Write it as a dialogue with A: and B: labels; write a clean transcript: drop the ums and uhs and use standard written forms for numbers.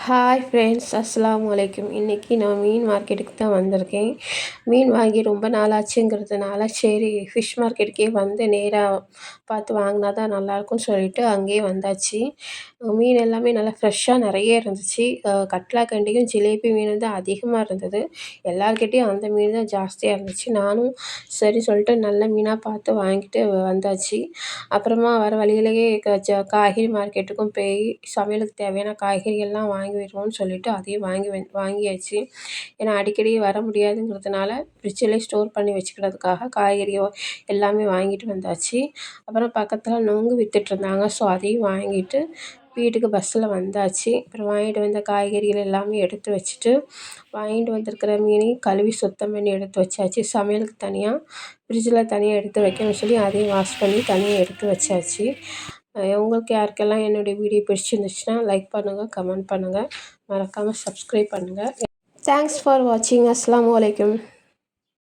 A: Hi friends, அஸ்ஸலாமு அலைக்கும். இன்றைக்கி நான் மீன் மார்க்கெட்டுக்கு தான் வந்திருக்கேன். மீன் வாங்கி ரொம்ப நாள் ஆச்சுங்கிறதுனால சரி ஃபிஷ் மார்க்கெட்டுக்கே வந்து நேராக பார்த்து வாங்கினா தான் நல்லாயிருக்கும்னு சொல்லிட்டு அங்கேயே வந்தாச்சு. மீன் எல்லாமே நல்லா ஃப்ரெஷ்ஷாக நிறைய இருந்துச்சு. கட்லா கெண்டையும் ஜிலேபி மீனும் தான் அதிகமாக இருந்தது. எல்லார்கிட்டேயும் அந்த மீன் தான் ஜாஸ்தியாக இருந்துச்சு. நானும் சரி சொல்லிட்டு நல்ல மீனாக பார்த்து வாங்கிட்டு வந்தாச்சு. அப்புறமா வர வழியிலேயே காய்கறி மார்க்கெட்டுக்கும் போய் சமையலுக்கு தேவையான காய்கறிகள்லாம் வாங்கி வருவோம்னு சொல்லிட்டு அதையும் வாங்கியாச்சு. ஏன்னா அடிக்கடி வர முடியாதுங்கிறதுனால ஃப்ரிட்ஜிலே ஸ்டோர் பண்ணி வச்சுக்கிறதுக்காக காய்கறியோ எல்லாமே வாங்கிட்டு வந்தாச்சு. அப்புறம் பக்கத்தில் நுங்கு விற்றுட்ருந்தாங்க. ஸோ அதையும் வாங்கிட்டு வீட்டுக்கு பஸ்ஸில் வந்தாச்சு. அப்புறம் வாங்கிட்டு வந்த காய்கறிகள் எல்லாமே எடுத்து வச்சுட்டு வாங்கிட்டு வந்திருக்கிற மீனையும் கழுவி சுத்தம் பண்ணி எடுத்து வச்சாச்சு. சமையலுக்கு தனியாக ஃப்ரிட்ஜில் தனியாக எடுத்து வைக்கணும்னு சொல்லி அதையும் வாஷ் பண்ணி தனியாக எடுத்து வச்சாச்சு. உங்களுக்கு யாருக்கெல்லாம் என்னுடைய வீடியோ பிடிச்சிருந்துச்சுன்னா லைக் பண்ணுங்கள், கமெண்ட் பண்ணுங்கள், மறக்காமல் சப்ஸ்கிரைப் பண்ணுங்கள். தேங்க்ஸ் ஃபார் வாட்சிங். அஸ்ஸலாமு அலைக்கும்.